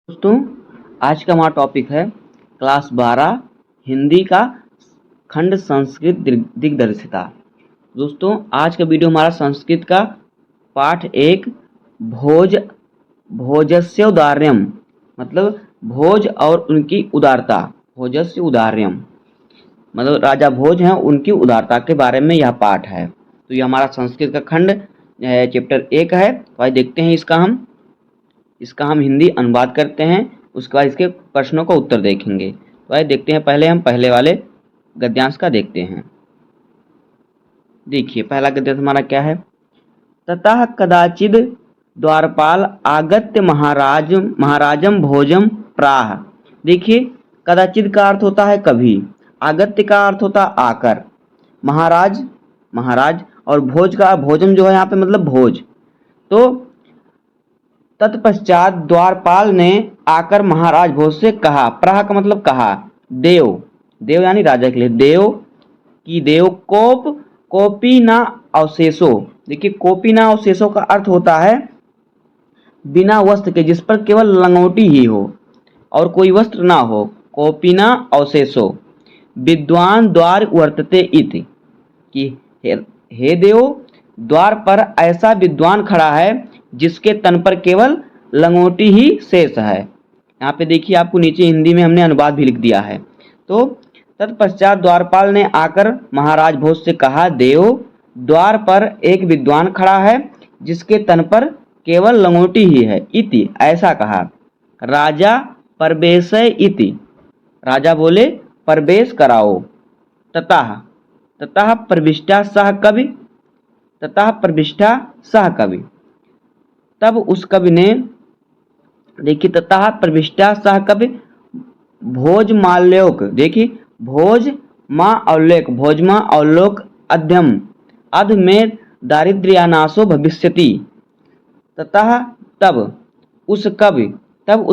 दोस्तों, आज का हमारा टॉपिक है क्लास 12 हिंदी का खंड संस्कृत दिग्दर्शिता। दोस्तों, आज का वीडियो हमारा संस्कृत का पाठ एक भोज भोजस्य उदार्यम मतलब भोज और उनकी उदारता। भोजस्य उदार्यम मतलब राजा भोज हैं, उनकी उदारता के बारे में यह पाठ है। तो ये हमारा संस्कृत का खंड चैप्टर 1 है। तो आइए देखते हैं इसका हम हिंदी अनुवाद करते हैं, उसके बाद इसके प्रश्नों का उत्तर देखेंगे। तो आइए देखते हैं, पहले हम पहले वाले गद्यांश का देखते हैं। देखिए, पहला गद्यांश हमारा क्या है। ततः कदाचिद द्वारपाल आगत्य महाराजम भोजम प्राह। देखिए, कदाचिद का अर्थ होता है कभी, आगत्य का अर्थ होता है आकर, महाराज और भोज का भोजम जो है यहाँ पे मतलब भोज। तो तत्पश्चात द्वारपाल ने आकर महाराज भोज से कहा, प्राह का मतलब कहा, देव यानी राजा के लिए, देव कोपी ना अवशेषो। देखिए, कोपी ना अवशेषो का अर्थ होता है बिना वस्त्र के, जिस पर केवल लंगोटी ही हो और कोई वस्त्र ना हो। कोपी ना अवशेषो विद्वान द्वार वर्तते इति, कि हे देव, द्वार पर ऐसा विद्वान खड़ा है जिसके तन पर केवल लंगोटी ही शेष है। यहाँ पे देखिए, आपको नीचे हिंदी में हमने अनुवाद भी लिख दिया है। तो तत्पश्चात द्वारपाल ने आकर महाराज भोज से कहा, देव, द्वार पर एक विद्वान खड़ा है जिसके तन पर केवल लंगोटी ही है। इति ऐसा कहा। राजा प्रवेशय इति, राजा बोले प्रवेश कराओ। ततः प्रविष्टा सह कवि, तब उस कवि ने, देखिए, ततः प्रविष्टा सह कवि भोज माल्योक। देखिए, भोज माँ अवलोक, भोजमा अवलोक अध्यम अध में दारिद्र्यानाशो भविष्यति। ततः तब उस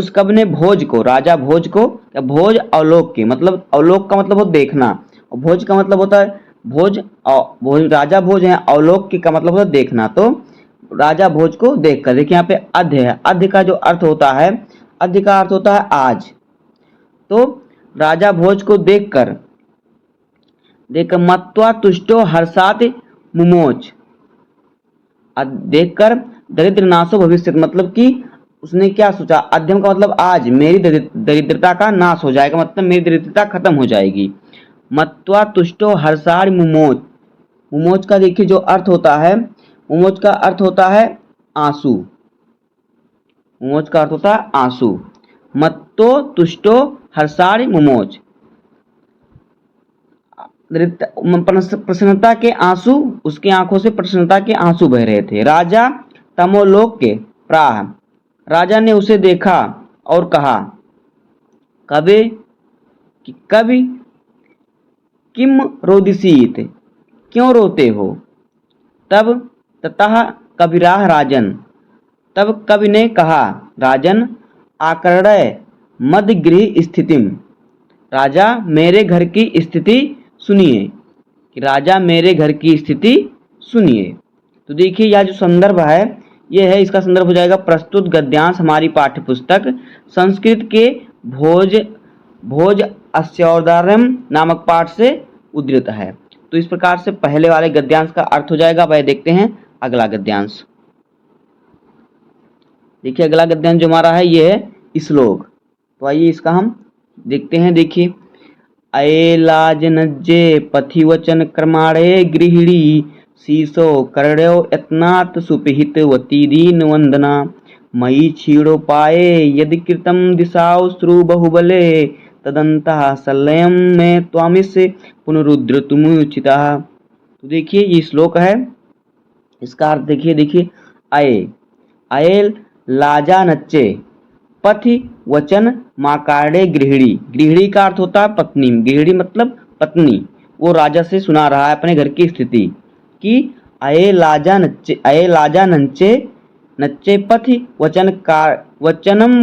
कवि ने भोज को, राजा भोज को, या भोज अवलोक के मतलब, अवलोक का मतलब हो देखना, और भोज का मतलब होता है राजा भोज है, अवलोक का मतलब होता है देखना। तो राजा भोज को देखकर, देखिए यहाँ पे अध्य है, अध्य का जो अर्थ होता है, अध्य का अर्थ होता है आज। तो राजा भोज को देखकर मत्वा तुष्टो हर्षात मुमोच, देखकर दरिद्र नाशो भविष्य, मतलब कि उसने क्या सोचा, अध्यम का मतलब आज मेरी दरिद्रता का नाश हो जाएगा, मतलब मेरी दरिद्रता खत्म हो जाएगी। मत्वा तुष्टो हर्षार मुमोच, मुमोच का देखिए जो अर्थ होता है, मुमोच का अर्थ होता है आंसू, मुमोच का अर्थ होता है आंसू। मत्तो तुष्टो हर्षार मुमोच, प्रसन्नता के आंसू, उसकी आंखों से प्रसन्नता के आंसू बह रहे थे। राजा तमोलोक के प्राह, राजा ने उसे देखा और कहा, कवि किम रोदिसीत, क्यों रोते हो। ततः कविराह राजन, तब कवि ने कहा, राजन आकर्णय मद गृह स्थितिम, राजा मेरे घर की स्थिति सुनिए, कि राजा मेरे घर की स्थिति सुनिए। तो देखिए, यह जो संदर्भ है, ये है, इसका संदर्भ हो जाएगा प्रस्तुत गद्यांश हमारी पाठ्य पुस्तक संस्कृत के भोज अस्योदार्यम नामक पाठ से उद्धृत है। तो इस प्रकार से पहले वाले गद्यांश का अर्थ हो जाएगा। वह देखते हैं अगला गद्यांश। देखिए, अगला गद्यांश जो हमारा है, ये है श्लोक। तो आइए इसका हम देखते हैं। देखिए, अयेलाजनज्जे पथिवचन क्रमाणे गृहिणी शीशो कर्ण्यो यत्नात् सुपिहित वतीदीन वंदना मयि क्षीणोपाये यदि कृतं दिशाओ श्रु बहुबले तदंतः संलयम में त्वामिस पुनरुद्र तुमुचिता। तो देखिए, ये श्लोक है, इसका अर्थ देखिए, अये लाजा नच्चे पथि वचन माकार्डे गृहिणी, गृहिणी का अर्थ होता है पत्नी, गृहिणी मतलब पत्नी। वो राजा से सुना रहा है अपने घर की स्थिति कि अये लाजा नच्चे पथि वचनम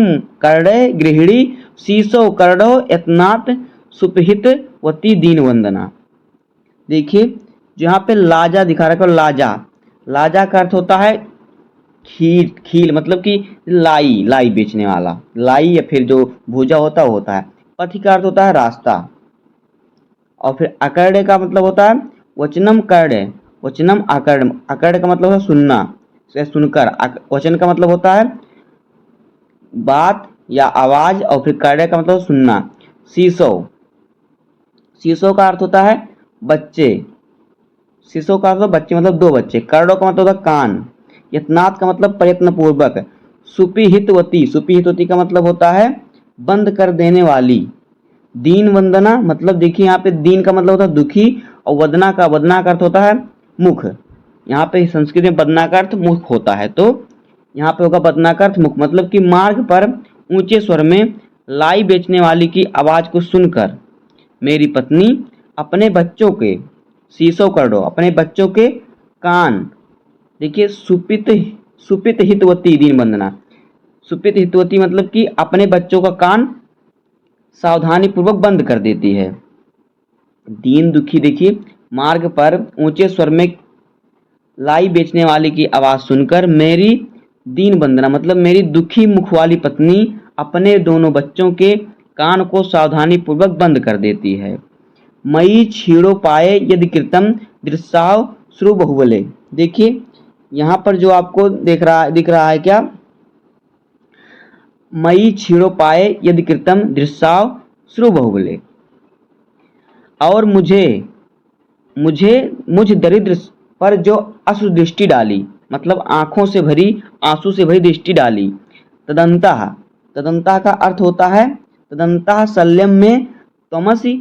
कर्णे गृहिणी शीशो कर्णो यत्नात् सुपहित वती दीन वंदना। देखिए, जहाँ पे लाजा दिखा रखा, लाजा का अर्थ होता है खीर खील मतलब कि लाई लाई बेचने वाला, लाई या फिर जो भूजा होता है वो होता है। पथि का अर्थ होता है रास्ता। और फिर अकर्ण्य का मतलब होता है वचनम कर्ण्य, वचनम अकर्ण्य, अकर्ण्य का मतलब है सुनना, से सुनकर। वचन का मतलब होता है बात या आवाज, और फिर कर्ण्य का मतलब सुनना। शीशो, शीशो का अर्थ होता है बच्चे, शीशो का अर्थ बच्चे मतलब दो बच्चे। कर्णों का मतलब होता है कान। यत्नात् का मतलब प्रयत्न पूर्वक। सुपिहितवती, सुपिहितवती का मतलब होता है बंद कर देने वाली। दीन वंदना मतलब देखिए यहाँ पे दीन का मतलब होता है दुखी, और वदना का अर्थ होता है मुख। यहाँ पे संस्कृत में वदना का अर्थ मुख होता है, तो यहाँ पे होगा वदना का अर्थ मुख। मतलब कि मार्ग पर ऊंचे स्वर में लाई बेचने वाली की आवाज को सुनकर मेरी पत्नी अपने बच्चों के, शीशो कर दो, अपने बच्चों के कान, देखिए सुपित, सुपित हितवती दीन वंदना। सुपित हितवती मतलब कि अपने बच्चों का कान सावधानी पूर्वक बंद कर देती है। दीन दुखी देखिए मार्ग पर ऊंचे स्वर में लाई बेचने वाले की आवाज सुनकर मेरी दीन वंदना मतलब मेरी दुखी मुख वाली पत्नी अपने दोनों बच्चों के कान को सावधानी पूर्वक बंद कर देती है। मई छीड़ो पाए यदि कृतम दृश्याव श्रु बहुबले। देखिए यहाँ पर जो आपको दिख रहा है क्या, मई छीड़ो पाए यदि कृतम दृश्याव श्रु बहुबले। और मुझे मुझे मुझ दरिद्र पर जो अश्रु दृष्टि डाली, मतलब आंखों से भरी, आंसू से भरी दृष्टि डाली। तदंतः, तदंतः का अर्थ होता है तदंतः शल्यम में तमसी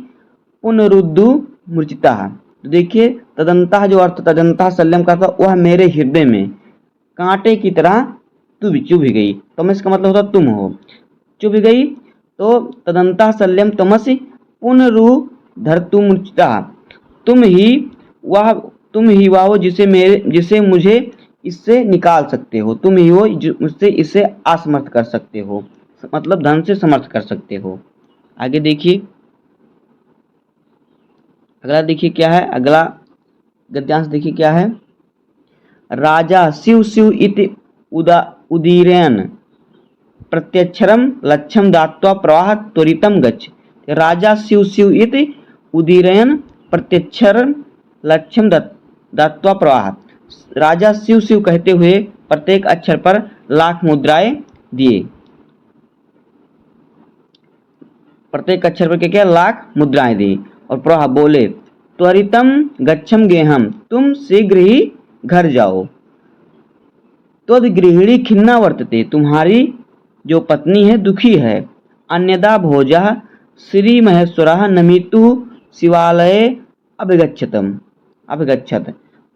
पुनरुद्धु मूर्छिता। तो देखिए तदंतः जो अर्थ, तदंतः शल्यम का था वह मेरे हृदय में कांटे की तरह चुभ गई। तमस का मतलब होता तुम हो, चुभ गई। तो तदंतः शल्यम तमसी पुनरुद्धर्तु मूर्छिता, तुम ही वह हो जिसे मुझे इससे निकाल सकते हो, तुम ही हो जो मुझसे इसे असमर्थ कर सकते हो, मतलब धन से समर्थ कर सकते हो। आगे देखिए अगला, देखिए क्या है अगला गद्यांश, देखिए क्या है। राजा शिव शिव इति उदीरयन् प्रत्यक्षरम लक्ष्यम दात्वा प्रवाह त्वरितम गच्छ। राजा शिव शिव इति उदीरयन् प्रत्यक्षरम लक्ष्यम दात्वा प्रवाह, राजा शिव शिव कहते हुए प्रत्येक अक्षर पर लाख मुद्राएं दिए। प्रत्येक अक्षर पर क्या लाख मुद्राएं दी। और प्रवाह बोले त्वरितम गच्छम गेहम, तुम शीघ्र ही घर जाओ। त्वद गृहिणी खिन्ना वर्तते, तुम्हारी जो पत्नी है दुखी है। अन्यदा भोजा श्री महेश्वरः नमितु शिवालये अभिगच्छत।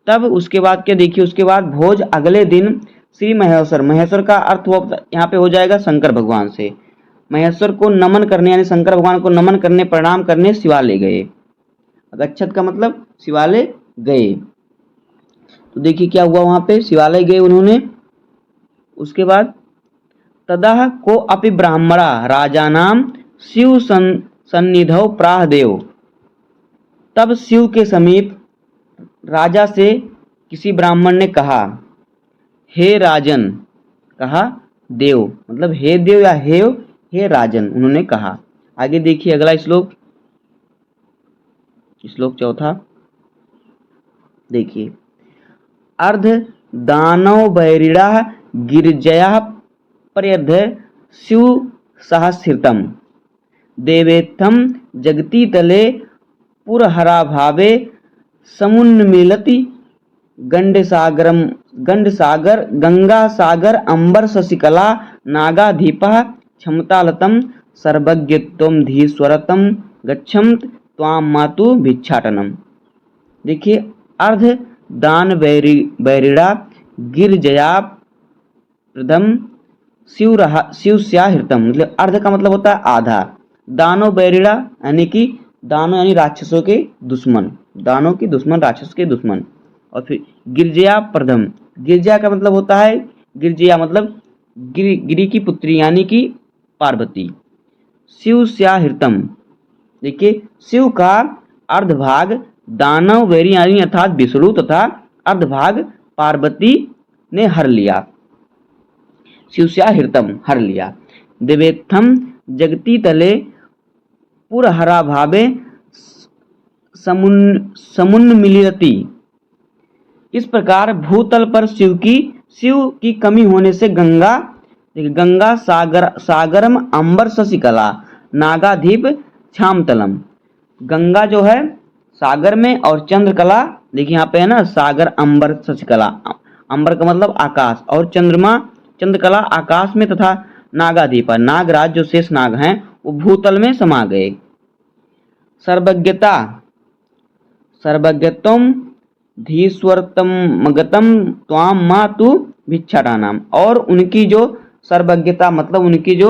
तब उसके बाद क्या देखिए, उसके बाद भोज अगले दिन श्री महेश्वर, महेश्वर का अर्थ यहाँ पे हो जाएगा शंकर भगवान से, महेश्वर को नमन करने यानी शंकर भगवान को नमन करने प्रणाम करने शिवालय गए। अगच्छत का मतलब शिवालय गए। तो देखिए क्या हुआ, वहां पे शिवालय गए उन्होंने। उसके बाद तदह को अपि ब्राह्मणा राजानाम शिव सन्निधौ प्राह देव, तब शिव के समीप राजा से किसी ब्राह्मण ने कहा, हे राजन, कहा देव मतलब हे देव या हे राजन, उन्होंने कहा। आगे देखिए अगला श्लोक, श्लोक चौथा देखिए। अर्ध दानव बैरिड़ा गिरिजया पर्यध शिव सहस्रतम देवेत्थम जगती तले पुरहरा भावे समुन्मिलति गंडसागर गंगा सागर अंबर शशिकला नागाधीपः क्षमतालतम सर्वज्ञत्वम धीश्वरतम गच्छन्त त्वाम मातु भिक्षाटनम। देखिए अर्ध दान बैरिड़ा गिरजया प्रथम शिव स्याहृतम, मतलब अर्ध का मतलब होता है आधा। दानो बैरिड़ा यानी कि दानो यानी राक्षसों के दुश्मन, दानों के दुश्मन, राक्षस के दुश्मन। और फिर गिरजया प्रथम, गिरजा का मतलब होता है गिरजया मतलब गिरी की पुत्री यानी कि पार्वती। शिव स्याहृतम, देखिए शिव का अर्धभाग दानव बैरी यानी अर्थात विष्णु तथा अर्धभाग पार्वती ने हर लिया। शिवस्या हृतम हर लिया। देवेत्थम जगती तले पुरहरा भावे समुन्मिलिरति। इस प्रकार भूतल पर शिव की कमी होने से गंगा, देखिए गंगा सागरम अंबर शशिकला नागाधीप छामतलम। गंगा जो है सागर में, और चंद्रकला देखिए यहाँ पे है ना, सागर अंबर शशिकला, अंबर का मतलब आकाश, और चंद्रकला आकाश में, तथा नागाधीप नागराज जो शेष नाग हैं वो भूतल में समा गए। सर्वज्ञत्वम धीश्वरतमगतम त्वाम मा तु भिक्षाटानाम। और उनकी जो सर्वज्ञता, मतलब उनकी जो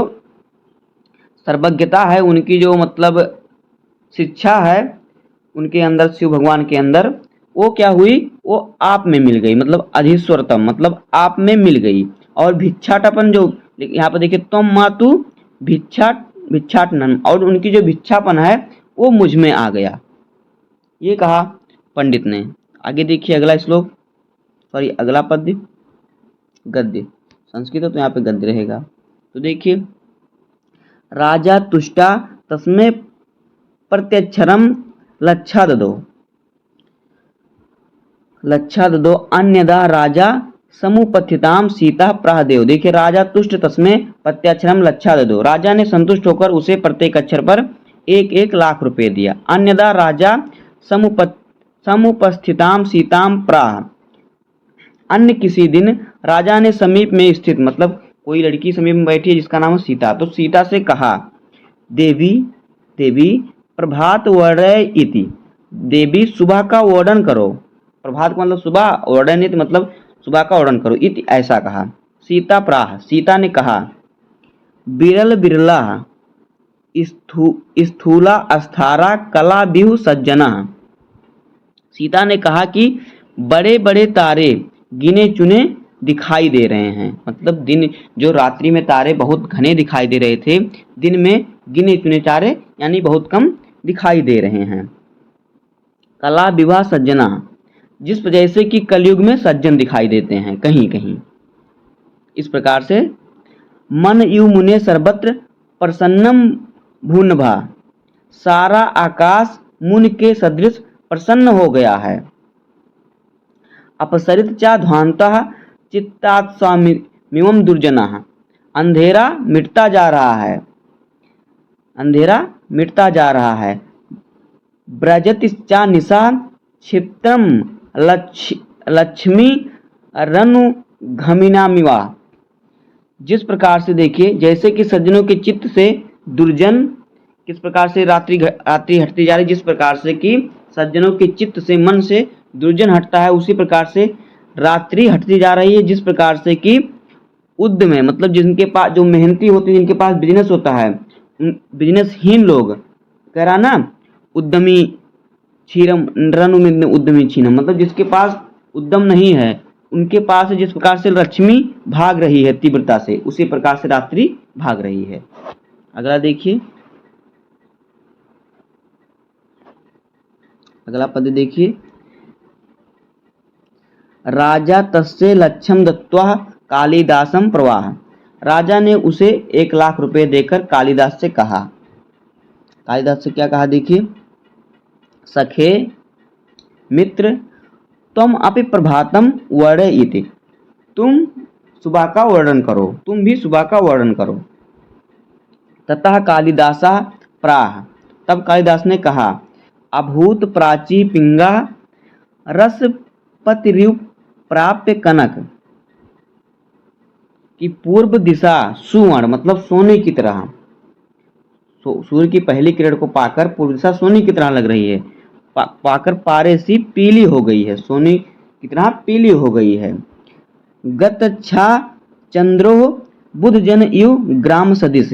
सर्वज्ञता है, उनकी जो मतलब शिक्षा है उनके अंदर, शिव भगवान के अंदर, वो क्या हुई, वो आप में मिल गई, मतलब अधीश्वरतम मतलब आप में मिल गई। और भिक्षाटपन जो यहाँ पर देखिए, तुम मातु भिक्षाटनम, और उनकी जो भिक्षापन है वो मुझ में आ गया, ये कहा पंडित ने। आगे देखिए अगला श्लोक, सॉरी अगला पद्य, गद्य, संस्कृत तो यहाँ पे गद्य रहेगा। तो देखिए, राजा तुष्टा तस्मै प्रत्यक्षरम लच्छाददो अन्यदा राजा समुपस्थिताम सीता प्राहदेव। देखिए, राजा तुष्ट तस्मै प्रत्यक्षरम लच्छाददो, राजा ने संतुष्ट होकर उसे प्रत्येक अक्षर पर 1-1 लाख रुपए दिया। अन्यदा राजा समुपस्थिताम सीताम प्राह, अन्य किसी दिन राजा ने समीप में स्थित, मतलब कोई लड़की समीप में बैठी है जिसका नाम है सीता, तो सीता से कहा, देवी प्रभात वर्णय इति, देवी सुबह का वर्णन करो। प्रभात का मतलब सुबह, वर्णनित मतलब सुबह का वर्णन करो, इति ऐसा कहा। सीता प्राह, सीता ने कहा, बिरला स्थूला अस्थारा कला बिहु सज्जना। सीता ने कहा कि बड़े बड़े तारे गिने चुने दिखाई दे रहे हैं, मतलब दिन जो रात्रि में तारे बहुत घने दिखाई दे रहे थे, दिन में गिने चुने तारे यानी बहुत कम दिखाई दे रहे हैं। कला विवाह सज्जना, जिस जैसे कि कलयुग में सज्जन दिखाई देते हैं कहीं कहीं। इस प्रकार से मन यु मुने सर्वत्र प्रसन्नम भूनभा, सारा आकाश मुन के सदृश प्रसन्न हो गया है। अपसरित चा ध्वांतः चित्तात् स्वामिमं दुर्जनः, अंधेरा मिटता जा रहा है, अंधेरा मिटता जा रहा है। ब्रजति चा निशा क्षिप्रम लक्ष्मी रनु घमिनामिवा। जिस प्रकार से देखिए, जैसे कि सज्जनों के चित्त से दुर्जन, किस प्रकार से रात्रि हटती जा रही, जिस प्रकार से कि सज्जनों के चित्त से, मन से दुर्जन हटता है, उसी प्रकार से रात्रि हटती जा रही है। जिस प्रकार से कि उद्यम में, मतलब जिनके पास जो मेहनती होते हैं, जिनके पास बिजनेस होता है, बिजनेसहीन लोग, कह रहा ना उद्यमी क्षीरम रनु में उद्यमी क्षीणम, मतलब जिसके पास उद्यम नहीं है, उनके पास जिस प्रकार से लक्ष्मी भाग रही है तीव्रता से, उसी प्रकार से रात्रि भाग रही है। अगला देखिए, अगला पद देखिए, राजा तस्य लक्ष्यम दत्वा कालिदासम प्रवाह। राजा ने उसे 1 लाख रुपए देकर कालिदास से कहा, कालिदास से क्या कहा देखिए, सखे मित्र तुम अपि प्रभातम वर्णय इति, तुम सुबह का वर्णन करो, तुम भी सुबह का वर्णन करो। ततः कालिदासा प्राह, तब कालिदास ने कहा, अभूत प्राची पिंगा रसपतिरिव प्राप्य कनक, कि पूर्व दिशा सुवर्ण मतलब सोने की तरह, सूर्य की पहली किरण को पाकर पूर्व दिशा सोने की तरह लग रही है, पाकर पारे सी पीली हो गई है, सोने की तरह पीली हो गई है। गतच्छा चंद्रो बुध जन यु ग्राम सदिश,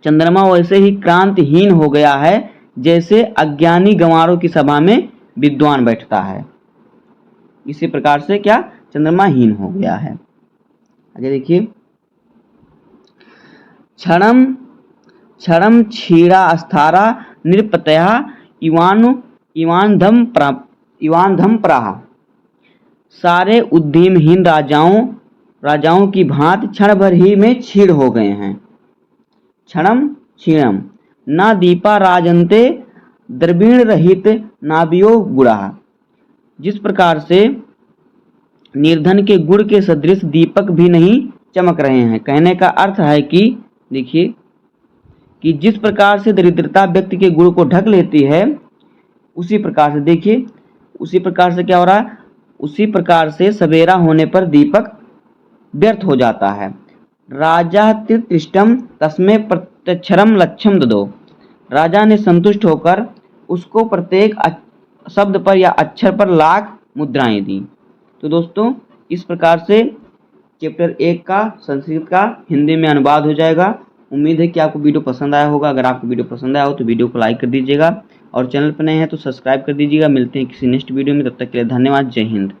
चंद्रमा वैसे ही क्रांतिहीन हो गया है जैसे अज्ञानी गंवारों की सभा में विद्वान बैठता है। इसी प्रकार से क्या चंद्रमा हीन हो गया है। आगे देखिए, क्षणम क्षणम क्षीरा अस्थारा निरपतया इवान धम प्राह, सारे उद्यमहीन राजाओं राजाओं की भांति क्षण भर ही में क्षीण हो गए हैं। क्षणम क्षीणम ना दीपा राजन्ते द्रवीण रहित नाभियो गुड़ा। जिस प्रकार से निर्धन के गुड़ के सदृश दीपक भी नहीं चमक रहे हैं। कहने का अर्थ है कि देखिए कि जिस प्रकार से दरिद्रता व्यक्ति के गुड़ को ढक लेती है, उसी प्रकार से देखिए, उसी प्रकार से क्या हो रहा है, उसी प्रकार से सवेरा होने पर दीपक व्यर्थ हो जाता है। राजा तिष्टम तस्मै प्रत्यक्षरम लक्ष्यम ददो। राजा ने संतुष्ट होकर उसको प्रत्येक शब्द पर या अक्षर पर लाख मुद्राएं दी। तो दोस्तों इस प्रकार से चैप्टर 1 का संस्कृत का हिंदी में अनुवाद हो जाएगा। उम्मीद है कि आपको वीडियो पसंद आया होगा। अगर आपको वीडियो पसंद आया हो तो वीडियो को लाइक कर दीजिएगा और चैनल पर नए हैं तो सब्सक्राइब कर दीजिएगा। मिलते हैं किसी नेक्स्ट वीडियो में, तब तक के लिए धन्यवाद। जय हिंद।